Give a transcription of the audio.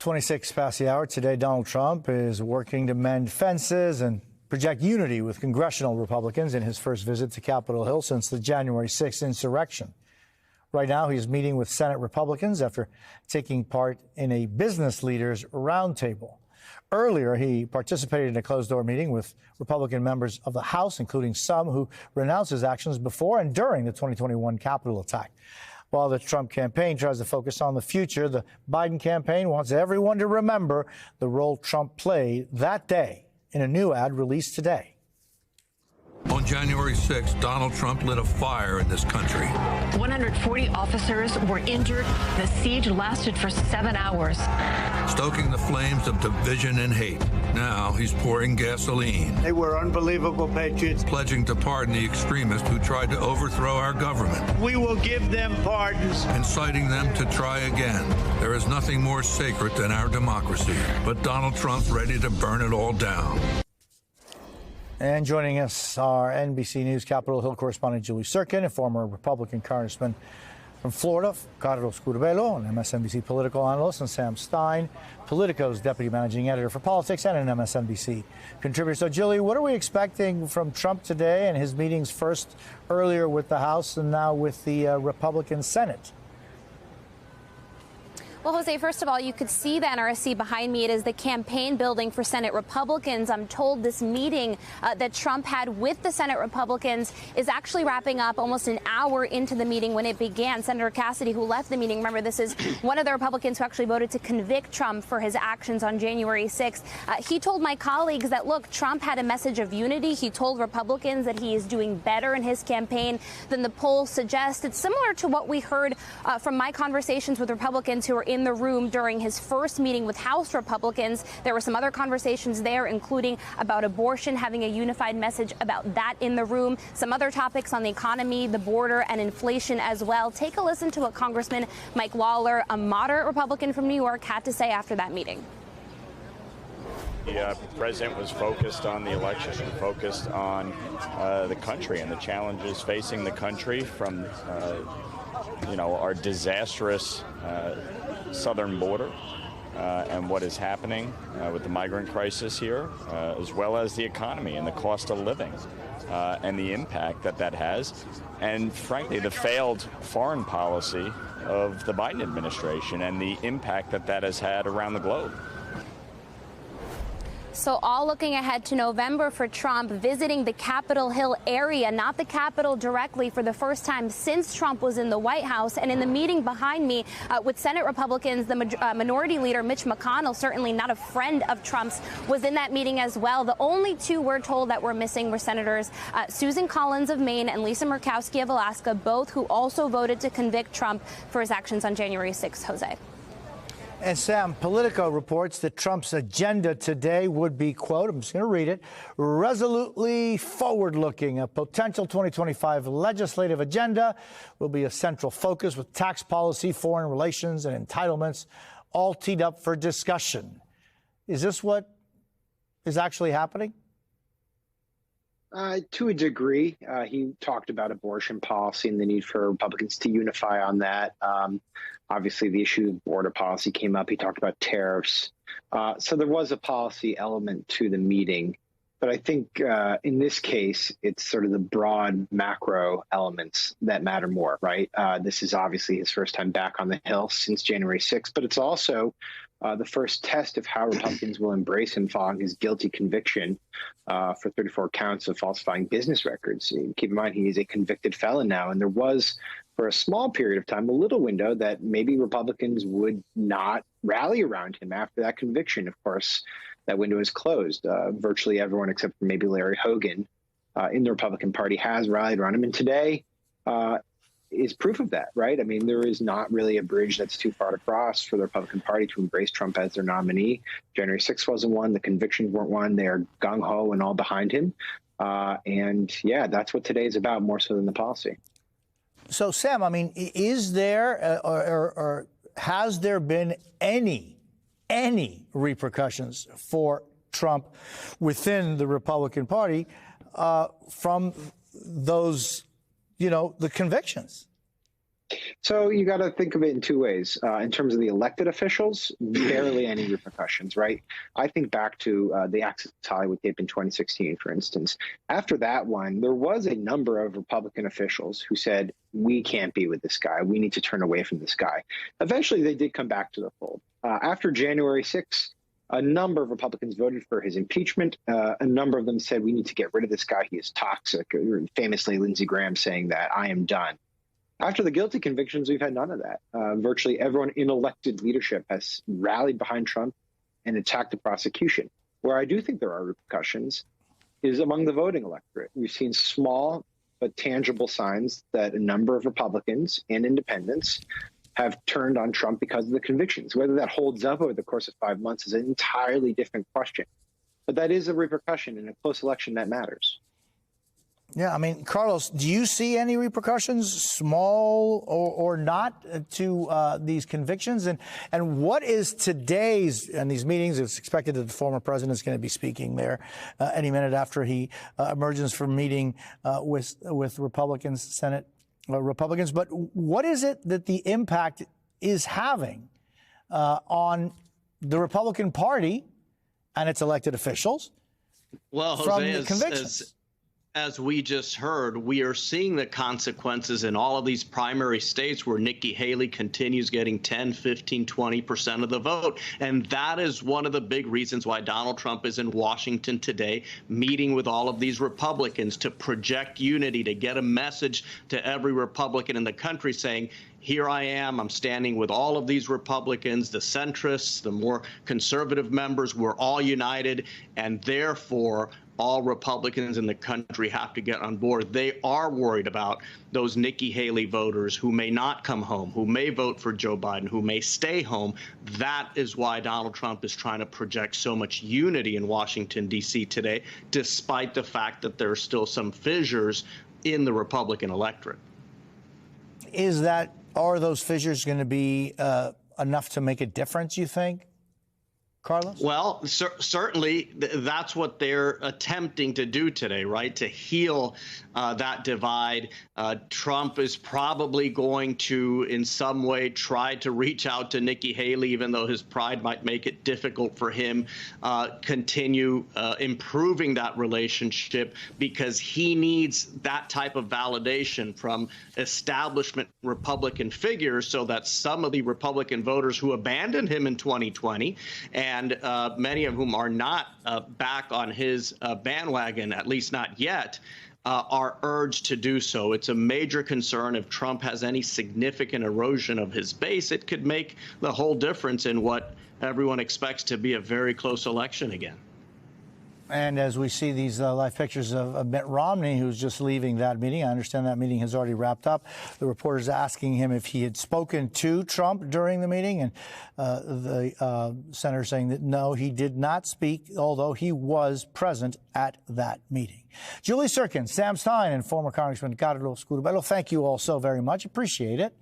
26 past the hour. Today, Donald Trump is working to mend fences and project unity with congressional Republicans in his first visit to Capitol Hill since the January 6th insurrection. Right now, he's meeting with Senate Republicans after taking part in a business leaders roundtable. Earlier, he participated in a closed-door meeting with Republican members of the House, including some who renounced his actions before and during the 2021 Capitol attack. While the Trump campaign tries to focus on the future, the Biden campaign wants everyone to remember the role Trump played that day in a new ad released today. On January 6th, Donald Trump lit a fire in this country. 140 officers were injured. The siege lasted for 7 hours. Stoking the flames of division and hate. Now he's pouring gasoline. They were unbelievable patriots. Pledging to pardon the extremists who tried to overthrow our government. We will give them pardons. Inciting them to try again. There is nothing more sacred than our democracy. But Donald Trump's ready to burn it all down. And joining us, our NBC News Capitol Hill correspondent Julie Surkin, a former Republican congressman from Florida, Carlos Curbelo, an MSNBC political analyst, and Sam Stein, Politico's deputy managing editor for politics and an MSNBC contributor. So, Julie, what are we expecting from Trump today and his meetings first earlier with the House and now with the Republican Senate? Well, Jose, first of all, you could see the NRSC behind me. It is the campaign building for Senate Republicans. I'm told this meeting that Trump had with the Senate Republicans is actually wrapping up almost an hour into the meeting when it began. Senator Cassidy, who left the meeting, remember, this is one of the Republicans who actually voted to convict Trump for his actions on January 6th. He told my colleagues that, look, Trump had a message of unity. He told Republicans that he is doing better in his campaign than the polls suggest. It's similar to what we heard from my conversations with Republicans who were in the room during his first meeting with House Republicans. There were some other conversations there, including about abortion, having a unified message about that in the room. Some other topics on the economy, the border, and inflation as well. Take a listen to what Congressman Mike Lawler, a moderate Republican from New York, had to say after that meeting. The president was focused on the election and focused on the country and the challenges facing the country from our disastrous southern border and what is happening with the migrant crisis here, as well as the economy and the cost of living and the impact that that has, and frankly, the failed foreign policy of the Biden administration and the impact that that has had around the globe. So all looking ahead to November for Trump, visiting the Capitol Hill area, not the Capitol directly, for the first time since Trump was in the White House. And in the meeting behind me with Senate Republicans, the Minority Leader Mitch McConnell, certainly not a friend of Trump's, was in that meeting as well. The only two we're told that were missing were Senators Susan Collins of Maine and Lisa Murkowski of Alaska, both who also voted to convict Trump for his actions on January 6th. Jose. And Sam, Politico reports that Trump's agenda today would be, quote, I'm just going to read it, resolutely forward-looking. A potential 2025 legislative agenda will be a central focus with tax policy, foreign relations, and entitlements all teed up for discussion. Is this what is actually happening? To a degree. He talked about abortion policy and the need for Republicans to unify on that. Obviously, the issue of border policy came up. He talked about tariffs. So there was a policy element to the meeting. But I think in this case, it's sort of the broad macro elements that matter more, right? This is obviously his first time back on the Hill since January 6th, but it's also the first test of how Republicans will embrace him following his guilty conviction for 34 counts of falsifying business records. Keep in mind, he is a convicted felon now, and there was, for a small period of time, a little window that maybe Republicans would not rally around him after that conviction. Of course, that window is closed. Virtually everyone except for maybe Larry Hogan in the Republican Party has rallied around him, and today is proof of that, right? I mean, there is not really a bridge that's too far to cross for the Republican Party to embrace Trump as their nominee. January 6th wasn't one. The convictions weren't one. They are gung-ho and all behind him. And yeah, that's what today is about, more so than the policy. So, Sam, I mean, is there or has there been any repercussions for Trump within the Republican Party from those, the convictions? So you got to think of it in two ways. In terms of the elected officials, barely any repercussions, right? I think back to the Access Hollywood tape in 2016, for instance. After that one, there was a number of Republican officials who said, we can't be with this guy. We need to turn away from this guy. Eventually, they did come back to the fold. After January 6th, a number of Republicans voted for his impeachment. A number of them said, we need to get rid of this guy. He is toxic. Famously, Lindsey Graham saying that, I am done. After the guilty convictions, we've had none of that. Virtually everyone in elected leadership has rallied behind Trump and attacked the prosecution. Where I do think there are repercussions is among the voting electorate. We've seen small but tangible signs that a number of Republicans and independents have turned on Trump because of the convictions. Whether that holds up over the course of 5 months is an entirely different question. But that is a repercussion in a close election that matters. Yeah, I mean, Carlos, do you see any repercussions, small or not, to these convictions? And what is today's, and these meetings, it's expected that the former president is going to be speaking there any minute after he emerges from meeting with Republicans, Senate Republicans. But what is it that the impact is having on the Republican Party and its elected officials from Jose, the convictions? As we just heard, we are seeing the consequences in all of these primary states where Nikki Haley continues getting 10, 15, 20% of the vote. And that is one of the big reasons why Donald Trump is in Washington today, meeting with all of these Republicans to project unity, to get a message to every Republican in the country saying, here I am, I'm standing with all of these Republicans, the centrists, the more conservative members, we're all united, and therefore all Republicans in the country have to get on board. They are worried about those Nikki Haley voters who may not come home, who may vote for Joe Biden, who may stay home. That is why Donald Trump is trying to project so much unity in Washington, D.C. today, despite the fact that there are still some fissures in the Republican electorate. Are those fissures going to be enough to make a difference, you think, Carlos? Well, certainly that's what they're attempting to do today, right? To heal that divide. Trump is probably going to, in some way, try to reach out to Nikki Haley, even though his pride might make it difficult for him, continue improving that relationship because he needs that type of validation from establishment Republican figures so that some of the Republican voters who abandoned him in 2020 and many of whom are not back on his bandwagon, at least not yet, are urged to do so. It's a major concern. If Trump has any significant erosion of his base, it could make the whole difference in what everyone expects to be a very close election again. And as we see these live pictures of Mitt Romney, who's just leaving that meeting, I understand that meeting has already wrapped up. The reporters asking him if he had spoken to Trump during the meeting, and the senator saying that no, he did not speak, although he was present at that meeting. Julie Sirkin, Sam Stein, and former Congressman Carlos Curbelo, thank you all so very much. Appreciate it.